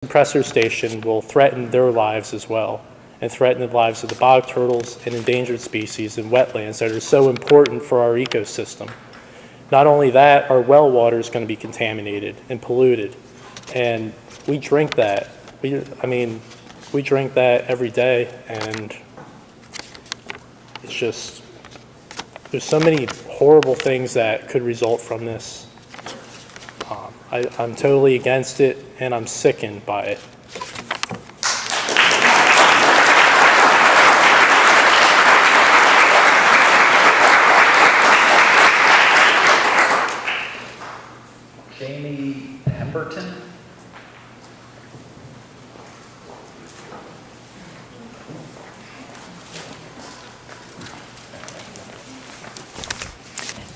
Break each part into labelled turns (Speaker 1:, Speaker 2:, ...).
Speaker 1: compressor station will threaten their lives as well, and threaten the lives of the bog turtles and endangered species and wetlands that are so important for our ecosystem. Not only that, our well water is going to be contaminated and polluted, and we drink that. We drink that every day, and it's just, there's so many horrible things that could result from this. I'm totally against it, and I'm sickened by it.
Speaker 2: Jamie Pemberton.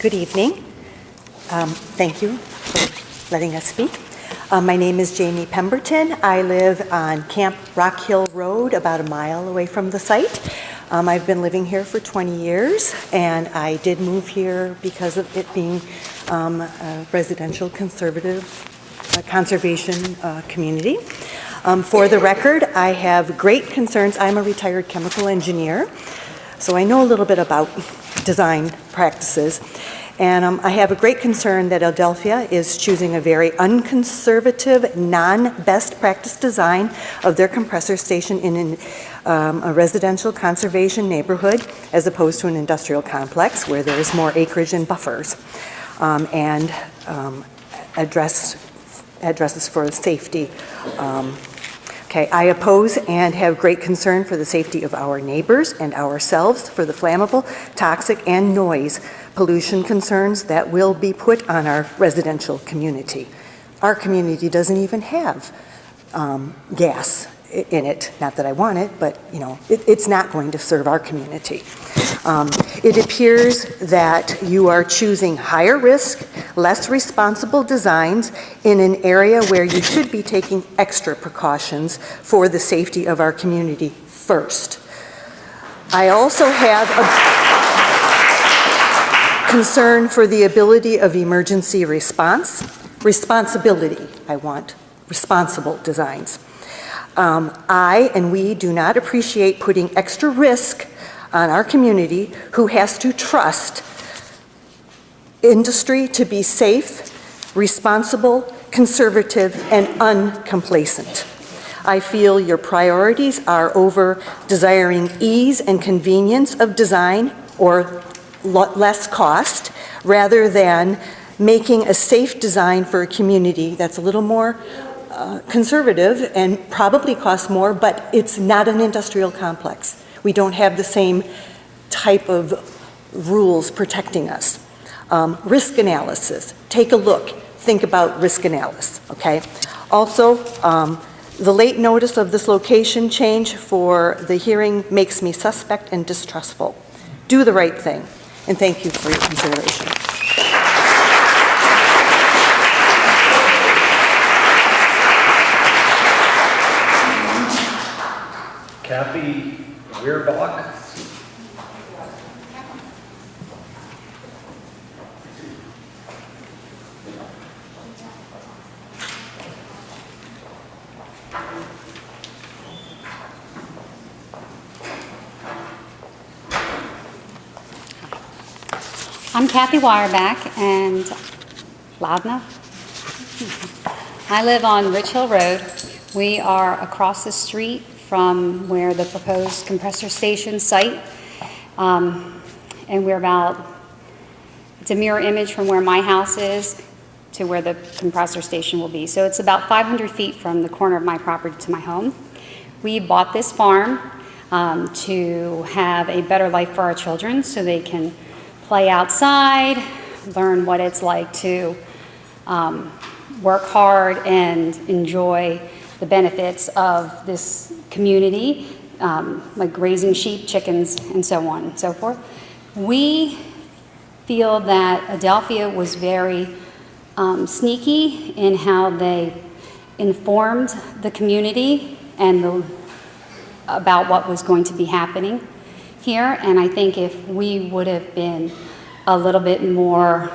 Speaker 3: Good evening. Thank you for letting us speak. My name is Jamie Pemberton. I live on Camp Rock Hill Road, about a mile away from the site. I've been living here for 20 years, and I did move here because of it being a residential conservation community. For the record, I have great concerns. I'm a retired chemical engineer, so I know a little bit about design practices. And I have a great concern that Adelphia is choosing a very unconservative, non-best practice design of their compressor station in a residential conservation neighborhood as opposed to an industrial complex where there is more acreage and buffers, and addresses for safety. I oppose and have great concern for the safety of our neighbors and ourselves for the flammable, toxic, and noise pollution concerns that will be put on our residential community. Our community doesn't even have gas in it. Not that I want it, but it's not going to serve our community. It appears that you are choosing higher risk, less responsible designs in an area where you should be taking extra precautions for the safety of our community first. I also have a concern for the ability of emergency responsibility. I want responsible designs. I and we do not appreciate putting extra risk on our community who has to trust industry to be safe, responsible, conservative, and uncomplacent. I feel your priorities are over desiring ease and convenience of design or less cost, rather than making a safe design for a community that's a little more conservative and probably costs more, but it's not an industrial complex. We don't have the same type of rules protecting us. Risk analysis, take a look, think about risk analysis, okay? Also, the late notice of this location change for the hearing makes me suspect and distrustful. Do the right thing, and thank you for your consideration.
Speaker 2: Kathy Weerbach.
Speaker 4: I'm Kathy Weierback, and loud enough? I live on Rich Hill Road. We are across the street from where the proposed compressor station site, and we're it's a mirror image from where my house is to where the compressor station will be. So it's about 500 feet from the corner of my property to my home. We bought this farm to have a better life for our children so they can play outside, learn what it's like to work hard and enjoy the benefits of this community, like raising sheep, chickens, and so on and so forth. We feel that Adelphia was very sneaky in how they informed the community and about what was going to be happening here, and I think if we would have been a little bit more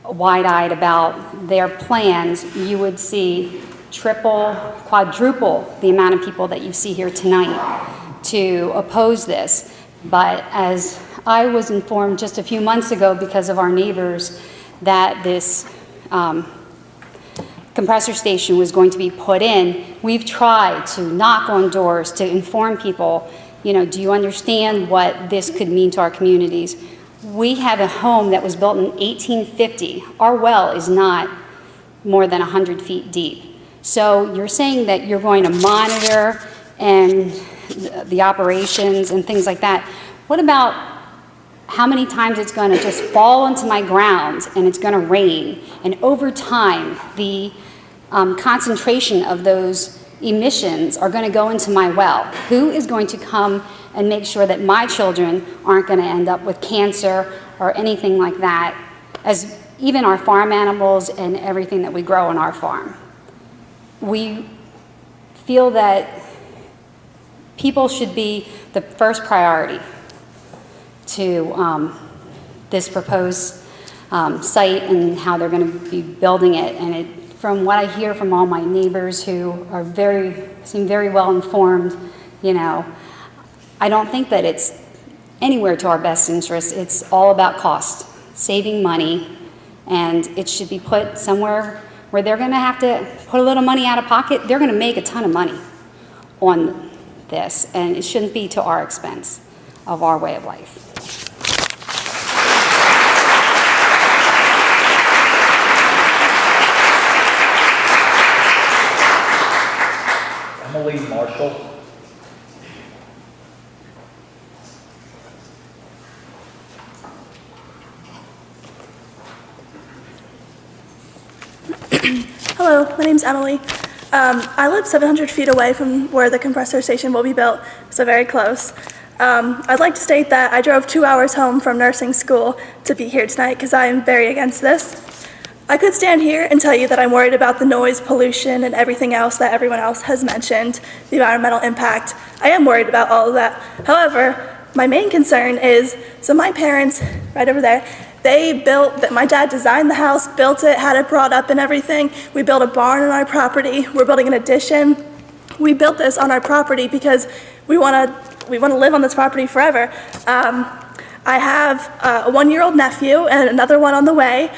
Speaker 4: wide-eyed about their plans, you would see triple, quadruple the amount of people that you see here tonight to oppose this. But as I was informed just a few months ago because of our neighbors that this compressor station was going to be put in, we've tried to knock on doors to inform people, you know, do you understand what this could mean to our communities? We have a home that was built in 1850. Our well is not more than 100 feet deep. So you're saying that you're going to monitor and the operations and things like that. What about how many times it's going to just fall into my grounds and it's going to rain, and over time the concentration of those emissions are going to go into my well? Who is going to come and make sure that my children aren't going to end up with cancer or anything like that, as even our farm animals and everything that we grow on our farm? We feel that people should be the first priority to this proposed site and how they're going to be building it. And from what I hear from all my neighbors who are seem very well informed, you know, I don't think that it's anywhere to our best interest. It's all about cost, saving money, and it should be put somewhere where they're going to have to put a little money out of pocket. They're going to make a ton of money on this, and it shouldn't be to our expense of our way of life.
Speaker 2: Emily Marshall.
Speaker 5: Hello, my name's Emily. I live 700 feet away from where the compressor station will be built, so very close. I'd like to state that I drove 2 hours home from nursing school to be here tonight because I am very against this. I could stand here and tell you that I'm worried about the noise, pollution, and everything else that everyone else has mentioned, the environmental impact. I am worried about all of that. However, my main concern is, so my parents, right over there, my dad designed the house, built it, had it brought up and everything. We built a barn on our property. We're building an addition. We built this on our property because we want to live on this property forever. I have a 1-year-old nephew and another one on the way.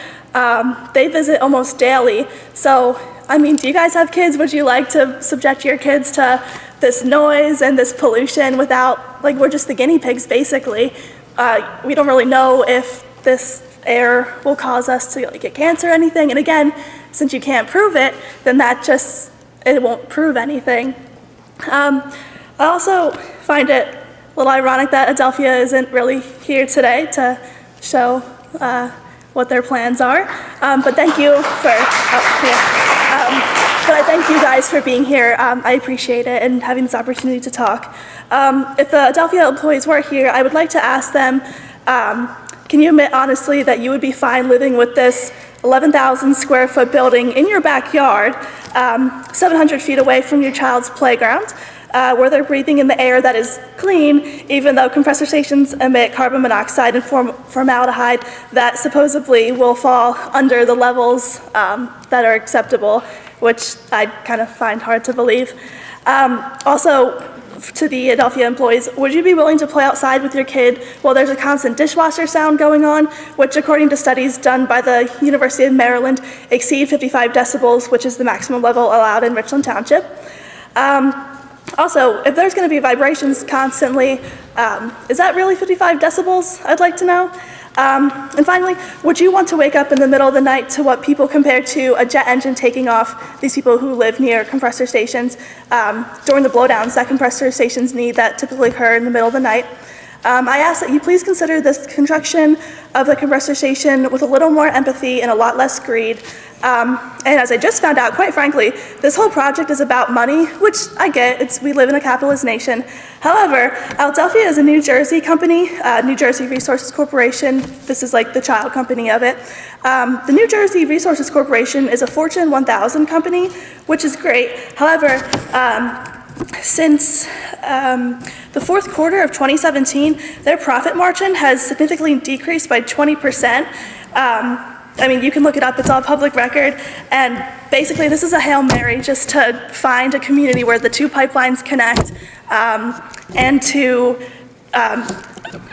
Speaker 5: They visit almost daily. So, I mean, do you guys have kids? Would you like to subject your kids to this noise and this pollution without, like, we're just the guinea pigs, basically. We don't really know if this air will cause us to get cancer or anything. And again, since you can't prove it, then it won't prove anything. I also find it a little ironic that Adelphia isn't really here today to show what their plans are. But thank you for, but I thank you guys for being here. I appreciate it and having this opportunity to talk. If the Adelphia employees were here, I would like to ask them, can you admit honestly that you would be fine living with this 11,000 square foot building in your backyard, 700 feet away from your child's playground, where they're breathing in the air that is clean, even though compressor stations emit carbon monoxide and formaldehyde that supposedly will fall under the levels that are acceptable, which I kind of find hard to believe. Also, to the Adelphia employees, would you be willing to play outside with your kid while there's a constant dishwasher sound going on, which according to studies done by the University of Maryland exceed 55 decibels, which is the maximum level allowed in Richland Township? Also, if there's going to be vibrations constantly, is that really 55 decibels? I'd like to know. And finally, would you want to wake up in the middle of the night to what people compare to a jet engine taking off, these people who live near compressor stations, during the blowdowns that compressor stations need that typically occur in the middle of the night? I ask that you please consider this construction of the compressor station with a little more empathy and a lot less greed. And as I just found out, quite frankly, this whole project is about money, which I get, we live in a capitalist nation. However, Adelphia is a New Jersey company, New Jersey Resources Corporation. This is like the child company of it. The New Jersey Resources Corporation is a Fortune 1000 company, which is great. However, since the fourth quarter of 2017, their profit margin has significantly decreased by 20%. I mean, you can look it up, it's all public record, and basically this is a Hail Mary just to find a community where the two pipelines connect, and to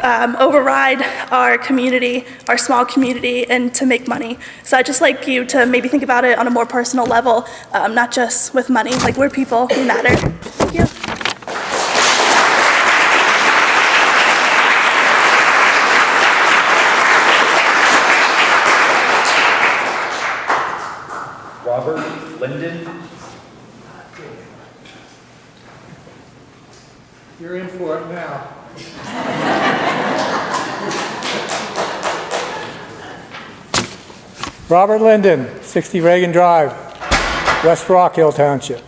Speaker 5: override our community, our small community, and to make money. So I'd just like you to maybe think about it on a more personal level, not just with money. Like, we're people, we matter. Thank you.
Speaker 2: Robert Linden.
Speaker 6: You're in for it now. Robert Linden, 60 Reagan Drive, West Rock Hill Township.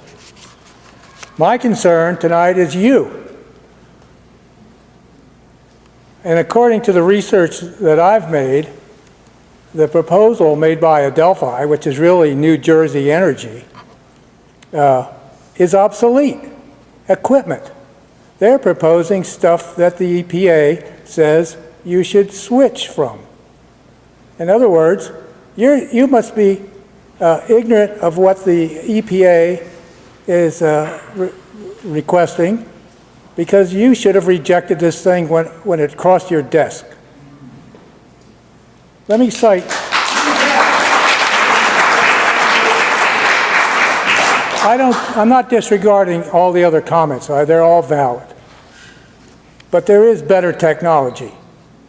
Speaker 6: My concern tonight is you. And according to the research that I've made, the proposal made by Adelphia, which is really New Jersey Energy, is obsolete equipment. They're proposing stuff that the EPA says you should switch from. In other words, you must be ignorant of what the EPA is requesting, because you should have rejected this thing when it crossed your desk. Let me cite. I'm not disregarding all the other comments. They're all valid. But there is better technology,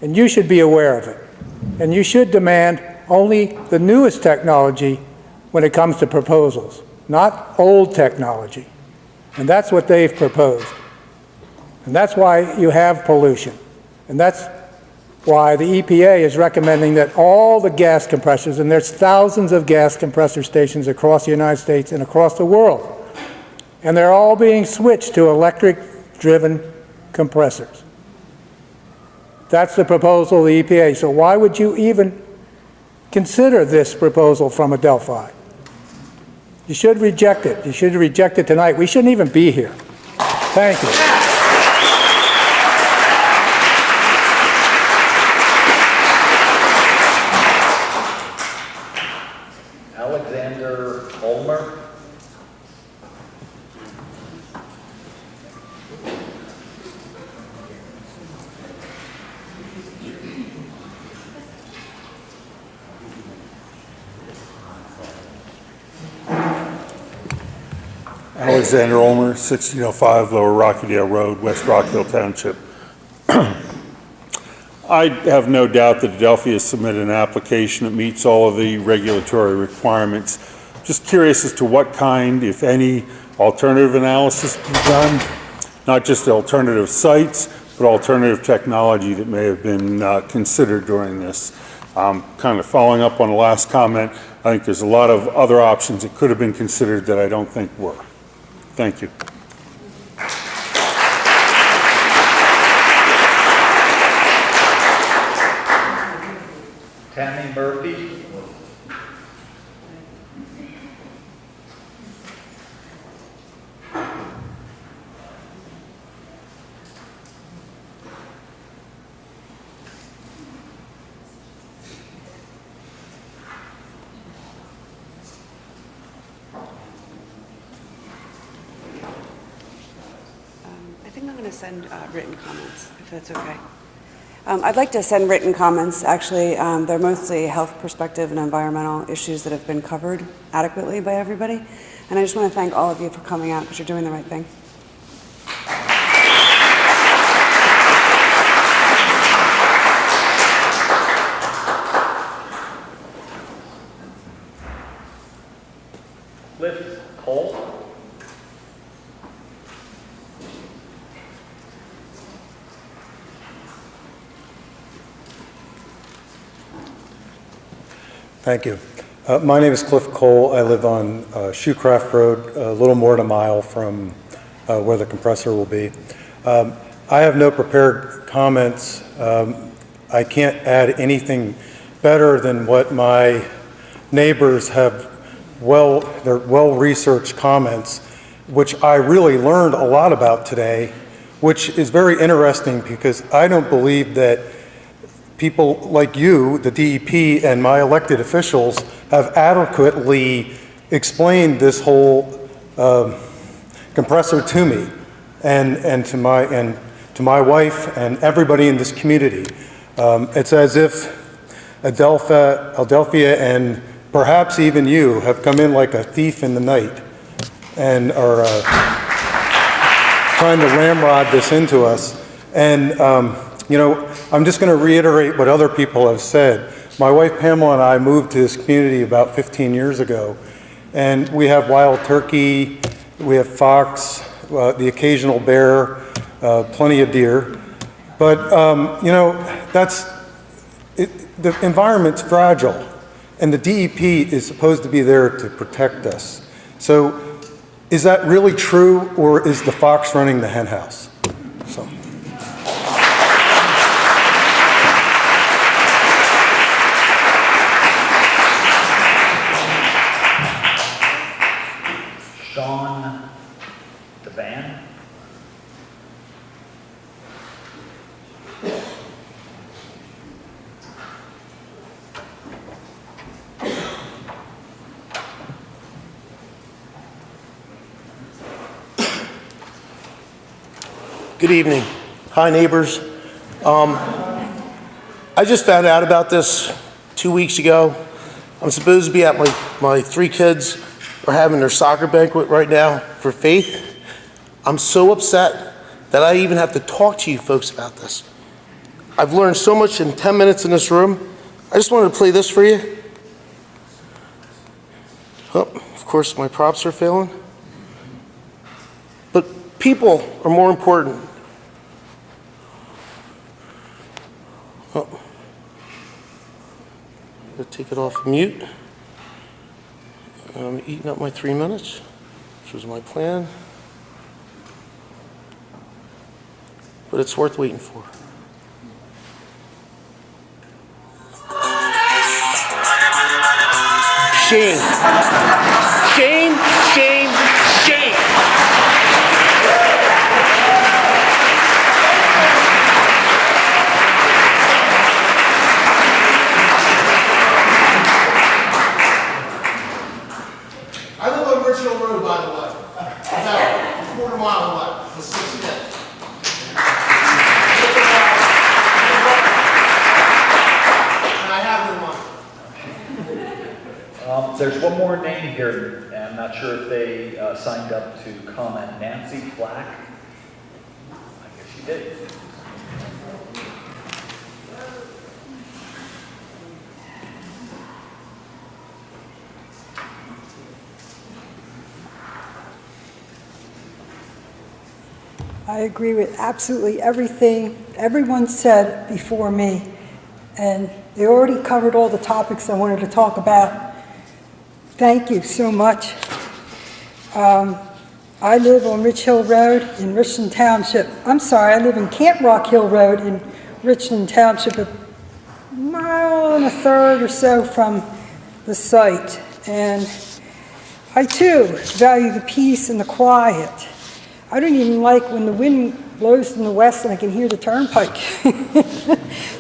Speaker 6: and you should be aware of it. And you should demand only the newest technology when it comes to proposals, not old technology. And that's what they've proposed. And that's why you have pollution. And that's why the EPA is recommending that all the gas compressors, and there's thousands of gas compressor stations across the United States and across the world, and they're all being switched to electric-driven compressors. That's the proposal of the EPA. So why would you even consider this proposal from Adelphia? You should reject it. You should reject it tonight. We shouldn't even be here. Thank you.
Speaker 2: Alexander Ulmer.
Speaker 7: Alexander Ulmer, 1605 Lower Rockydale Road, West Rock Hill Township. I have no doubt that Adelphia has submitted an application that meets all of the regulatory requirements. Just curious as to what kind, if any, alternative analysis be done, not just alternative sites, but alternative technology that may have been considered during this. Kind of following up on the last comment, I think there's a lot of other options that could have been considered that I don't think were. Thank you.
Speaker 2: Tammy Murphy.
Speaker 8: I think I'm going to send written comments, if that's okay. I'd like to send written comments. Actually, they're mostly health perspective and environmental issues that have been covered adequately by everybody. And I just want to thank all of you for coming out, because you're doing the right thing.
Speaker 2: Cliff Cole.
Speaker 9: Thank you. My name is Cliff Cole. I live on Shoecraft Road, a little more than a mile from where the compressor will be. I have no prepared comments. I can't add anything better than what my neighbors have their well-researched comments, which I really learned a lot about today, which is very interesting because I don't believe that people like you, the DEP, and my elected officials have adequately explained this whole compressor to me and to my wife and everybody in this community. It's as if Adelphia and perhaps even you have come in like a thief in the night and are trying to ramrod this into us. And, you know, I'm just going to reiterate what other people have said. My wife Pamela and I moved to this community about 15 years ago, and we have wild turkey, we have fox, the occasional bear, plenty of deer. But, you know, the environment's fragile, and the DEP is supposed to be there to protect us. So is that really true, or is the fox running the hen house? So.
Speaker 2: Sean DeVan.
Speaker 10: Good evening. Hi, neighbors. I just found out about this 2 weeks ago. I'm supposed to be at my three kids are having their soccer banquet right now for Faith. I'm so upset that I even have to talk to you folks about this. I've learned so much in 10 minutes in this room. I just wanted to play this for you. Oh, of course, my props are failing. But people are more important. Oh. Gotta take it off mute. I'm eating up my 3 minutes, which was my plan. But it's worth waiting for. Shame. Shame, shame, shame. I live on Richfield Road, by the way. About a quarter mile away, for 6 minutes. And I have no money.
Speaker 2: There's one more name here, and I'm not sure if they signed up to comment. Nancy Flack. I guess she did.
Speaker 11: I agree with absolutely everything everyone said before me, and they already covered all the topics I wanted to talk about. Thank you so much. I live on Rich Hill Road in Richland Township. I'm sorry, I live in Camp Rock Hill Road in Richland Township, a mile and a third or so from the site. And I too value the peace and the quiet. I don't even like when the wind blows from the west and I can hear the turnpike.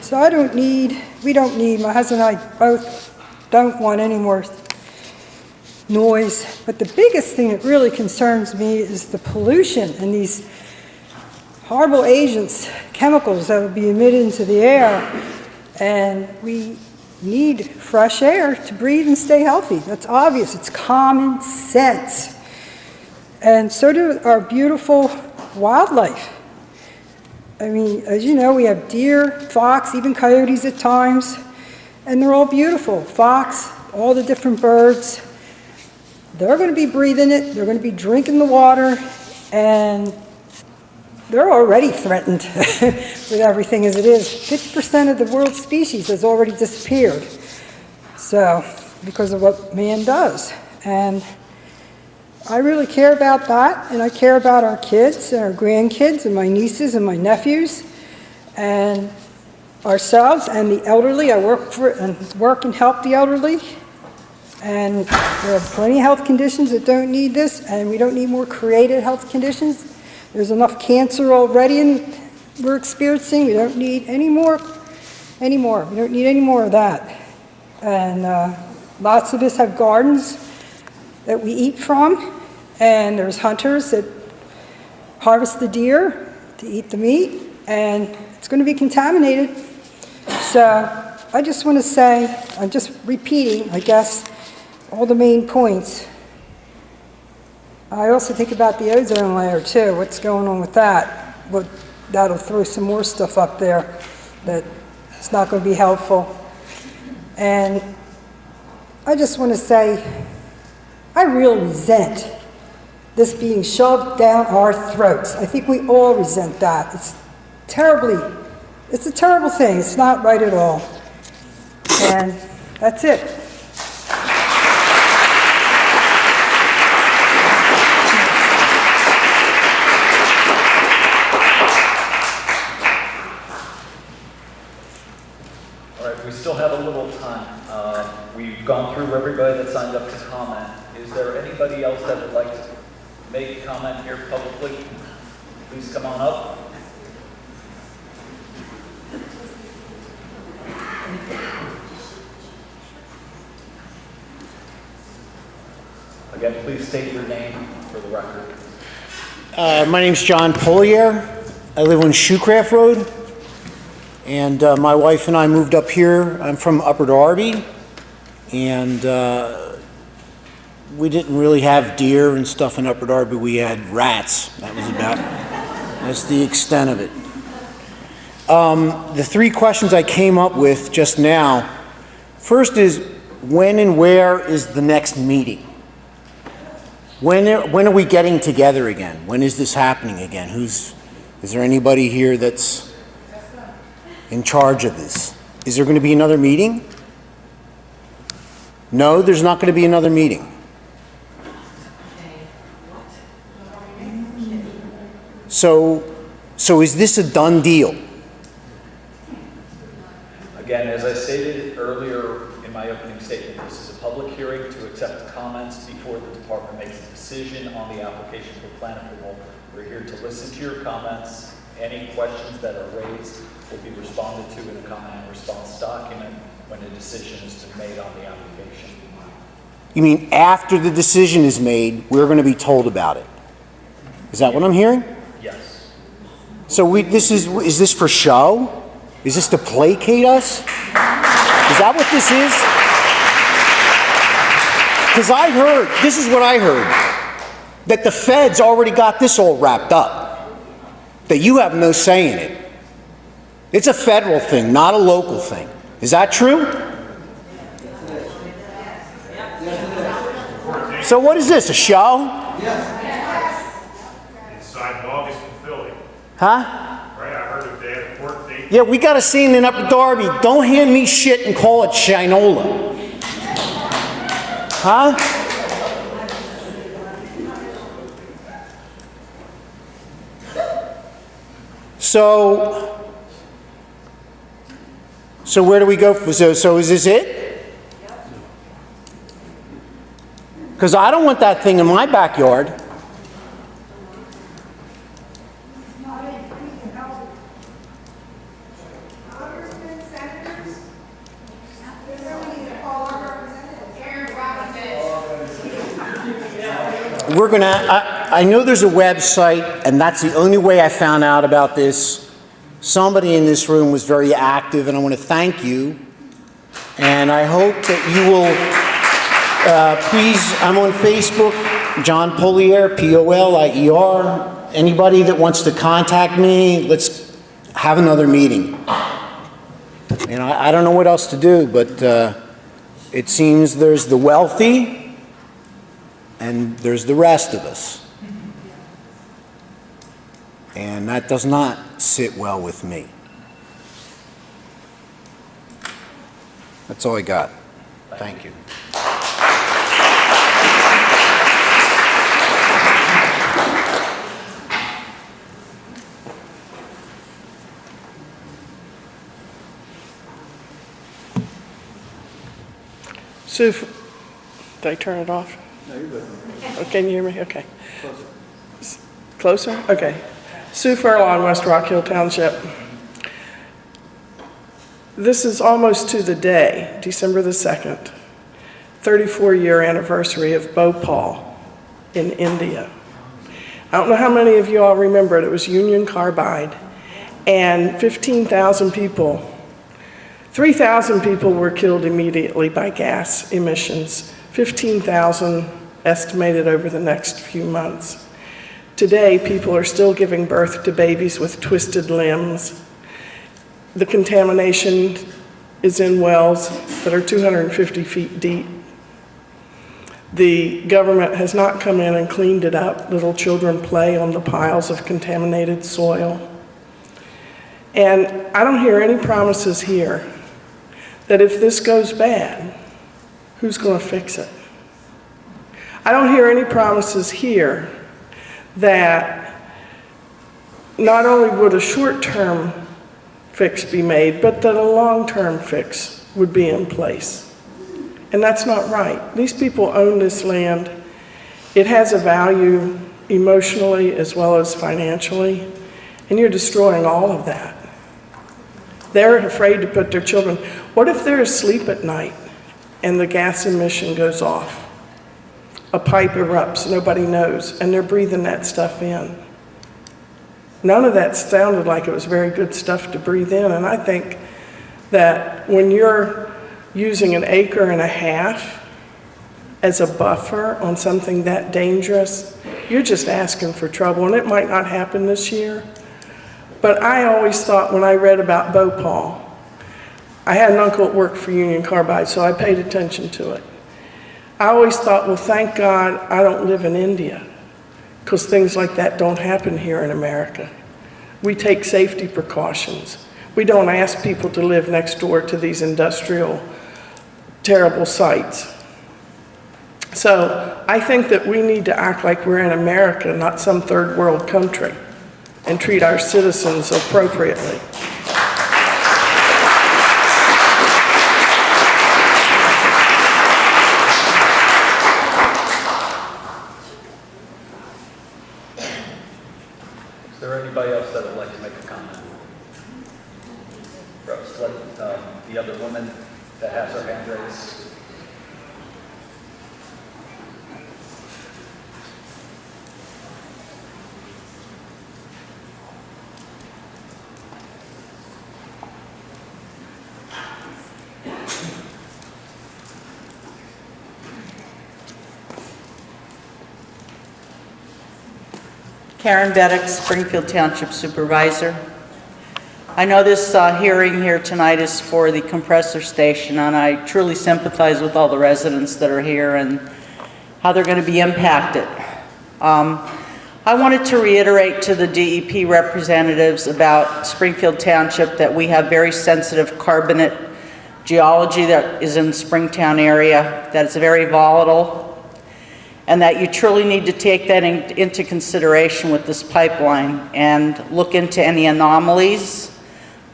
Speaker 11: So we don't need, my husband and I both don't want any more noise. But the biggest thing that really concerns me is the pollution and these horrible agents, chemicals that will be emitted into the air. And we need fresh air to breathe and stay healthy. That's obvious. It's common sense. And so do our beautiful wildlife. I mean, as you know, we have deer, fox, even coyotes at times, and they're all beautiful. Fox, all the different birds. They're going to be breathing it, they're going to be drinking the water, and they're already threatened with everything as it is. 50% of the world's species has already disappeared. So, because of what man does. And I really care about that, and I care about our kids and our grandkids and my nieces and my nephews and ourselves and the elderly. I work and help the elderly, and there are plenty of health conditions that don't need this, and we don't need more created health conditions. There's enough cancer already we're experiencing. We don't need any more anymore. We don't need any more of that. And lots of us have gardens that we eat from, and there's hunters that harvest the deer to eat the meat, and it's going to be contaminated. So I just want to say, I'm just repeating, I guess, all the main points. I also think about the ozone layer too, what's going on with that. But that'll throw some more stuff up there that it's not going to be helpful. And I just want to say, I really resent this being shoved down our throats. I think we all resent that. It's a terrible thing. It's not right at all. And that's it.
Speaker 2: All right, we still have a little time. We've gone through everybody that signed up to comment. Is there anybody else that would like to make a comment here publicly? Please come on up. Again, please state your name for the record.
Speaker 12: My name's John Polier. I live on Shoecraft Road. And my wife and I moved up here. I'm from Upper Darby. And we didn't really have deer and stuff in Upper Darby. We had rats. That's the extent of it. The three questions I came up with just now. First is, when and where is the next meeting? When are we getting together again? When is this happening again? Is there anybody here that's in charge of this? Is there going to be another meeting? No, there's not going to be another meeting. So is this a done deal?
Speaker 2: Again, as I stated earlier in my opening statement, this is a public hearing to accept comments before the department makes a decision on the application for plan approval. We're here to listen to your comments. Any questions that are raised will be responded to in a comment and response document when a decision is made on the application.
Speaker 12: You mean after the decision is made, we're going to be told about it? Is that what I'm hearing?
Speaker 2: Yes.
Speaker 12: So is this for show? Is this to placate us? Is that what this is? Because this is what I heard, that the feds already got this all wrapped up, that you have no say in it. It's a federal thing, not a local thing. Is that true? So what is this, a show?
Speaker 7: Inside August in Philly.
Speaker 12: Huh?
Speaker 7: Right, I heard that they had a court date.
Speaker 12: Yeah, we got a scene in Upper Darby. Don't hand me shit and call it Shinola. Huh? So where do we go? So is this it? Because I don't want that thing in my backyard. I know there's a website, and that's the only way I found out about this. Somebody in this room was very active, and I want to thank you. And I hope that you will, please, I'm on Facebook, John Polier, Polier. Anybody that wants to contact me, let's have another meeting. And I don't know what else to do, but it seems there's the wealthy, and there's the rest of us. And that does not sit well with me. That's all I got. Thank you.
Speaker 13: Sue, did I turn it off? No, you're good. Oh, can you hear me? Okay. Closer? Okay. Sue Furlong, West Rock Hill Township. This is almost to the day, December the 2nd, 34-year anniversary of Bhopal in India. I don't know how many of you all remember it. It was Union Carbide, and 15,000 people, 3,000 people were killed immediately by gas emissions, 15,000 estimated over the next few months. Today, people are still giving birth to babies with twisted limbs. The contamination is in wells that are 250 feet deep. The government has not come in and cleaned it up. Little children play on the piles of contaminated soil. And I don't hear any promises here that if this goes bad, who's going to fix it? I don't hear any promises here that not only would a short-term fix be made, but that a long-term fix would be in place. And that's not right. These people own this land. It has a value emotionally as well as financially, and you're destroying all of that. They're afraid to put their children. What if they're asleep at night and the gas emission goes off? A pipe erupts, nobody knows, and they're breathing that stuff in. None of that sounded like it was very good stuff to breathe in, and I think that when you're using 1.5 acres as a buffer on something that dangerous, you're just asking for trouble, and it might not happen this year. But I always thought when I read about Bhopal, I had an uncle that worked for Union Carbide, so I paid attention to it. I always thought, well, thank God I don't live in India, because things like that don't happen here in America. We take safety precautions. We don't ask people to live next door to these industrial, terrible sites. So I think that we need to act like we're in America, not some third world country, and treat our citizens appropriately.
Speaker 2: Is there anybody else that would like to make a comment? Rose, let the other woman that has her hand raised.
Speaker 14: Karen Beddick, Springfield Township Supervisor. I know this hearing here tonight is for the compressor station, and I truly sympathize with all the residents that are here and how they're going to be impacted. I wanted to reiterate to the DEP representatives about Springfield Township that we have very sensitive carbonate geology that is in the Springtown area, that is very volatile, and that you truly need to take that into consideration with this pipeline and look into any anomalies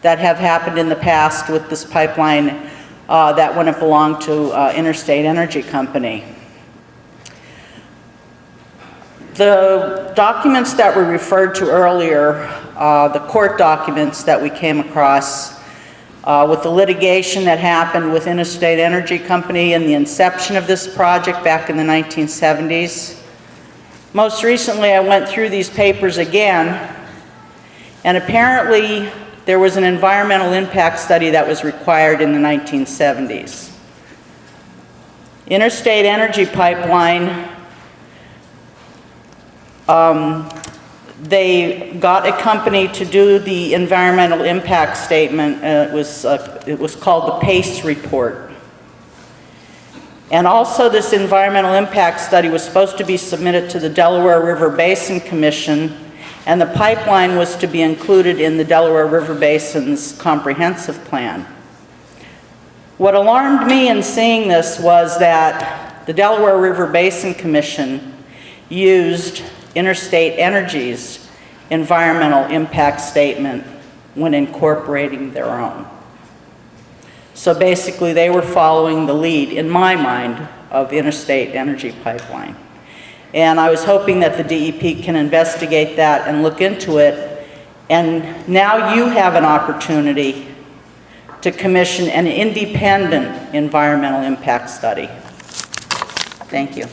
Speaker 14: that have happened in the past with this pipeline that when it belonged to Interstate Energy Company. The documents that were referred to earlier, the court documents that we came across with the litigation that happened with Interstate Energy Company and the inception of this project back in the 1970s. Most recently, I went through these papers again, and apparently there was an environmental impact study that was required in the 1970s. Interstate Energy Pipeline, they got a company to do the environmental impact statement. It was called the PACE report. And also this environmental impact study was supposed to be submitted to the Delaware River Basin Commission, and the pipeline was to be included in the Delaware River Basin's comprehensive plan. What alarmed me in seeing this was that the Delaware River Basin Commission used Interstate Energy's environmental impact statement when incorporating their own. So basically they were following the lead, in my mind, of Interstate Energy Pipeline. And I was hoping that the DEP can investigate that and look into it. And now you have an opportunity to commission an independent environmental impact study. Thank you.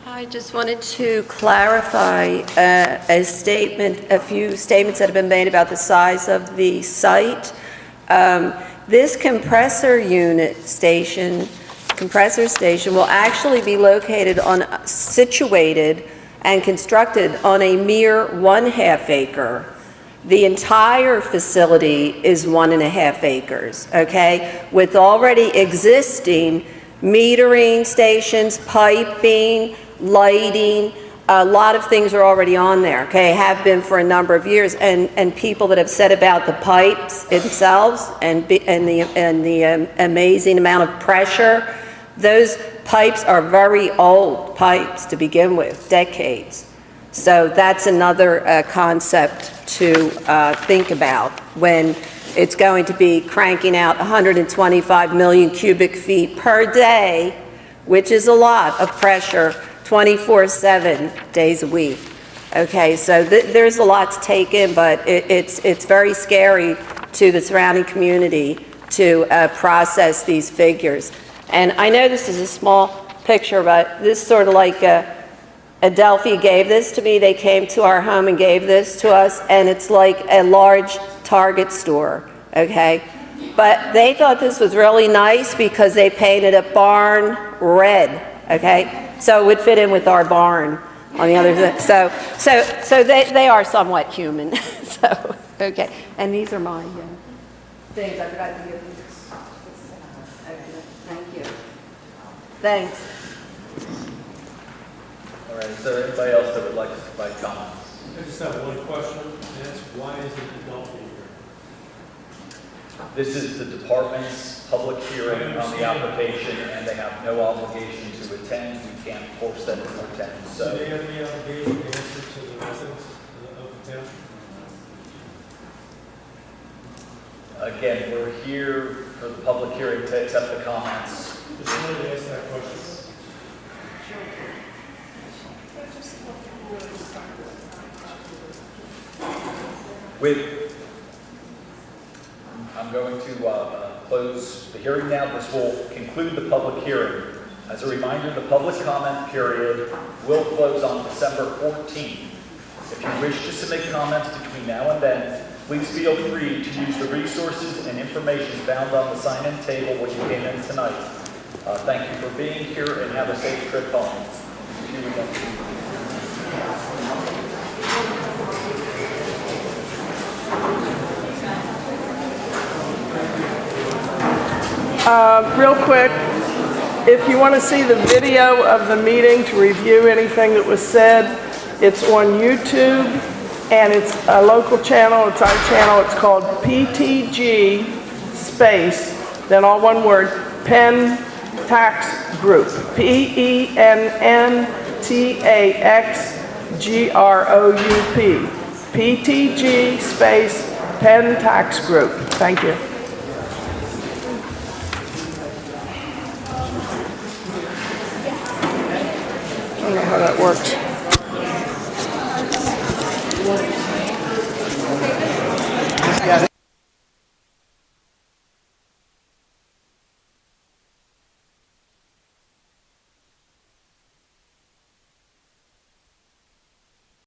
Speaker 15: I just wanted to clarify a few statements that have been made about the size of the site. This compressor station will actually be situated and constructed on a mere 1/2 acre. The entire facility is 1.5 acres, okay, with already existing metering stations, piping, lighting. A lot of things are already on there, okay, have been for a number of years, and people that have said about the pipes themselves and the amazing amount of pressure, those pipes are very old pipes to begin with, decades. So that's another concept to think about when it's going to be cranking out 125 million cubic feet per day, which is a lot of pressure, 24/7 days a week. Okay, so there's a lot to take in, but it's very scary to the surrounding community to process these figures. And I know this is a small picture, but this is sort of like Adelphia gave this to me. They came to our home and gave this to us, and it's like a large Target store, okay? But they thought this was really nice because they painted a barn red, okay? So it would fit in with our barn on the other side. So they are somewhat human. So, okay. And these are my things. I forgot to give these. Okay, thank you. Thanks.
Speaker 2: All right, is there anybody else that would like to provide comments?
Speaker 16: I just have one question, and that's why is it Adelphia here?
Speaker 2: This is the department's public hearing on the application, and they have no obligation to attend. We can't force them to attend,
Speaker 16: Do they have any obligation to answer to the residents of the town?
Speaker 2: Again, we're here for the public hearing to accept the comments.
Speaker 16: Just wanted to ask that question.
Speaker 2: I'm going to close the hearing now. This will conclude the public hearing. As a reminder, the public comment period will close on December 14th. If you wish to submit comments between now and then, please feel free to use the resources and information found on the sign-in table when you came in tonight. Thank you for being here and have a safe trip home. Here we go.
Speaker 13: Real quick, if you want to see the video of the meeting to review anything that was said, it's on YouTube, and it's a local channel, it's our channel, it's called PTG space, then all one word, Penn Tax Group, PENNTAXGROUP, PTG space Penn Tax Group. Thank you. I don't know how that works.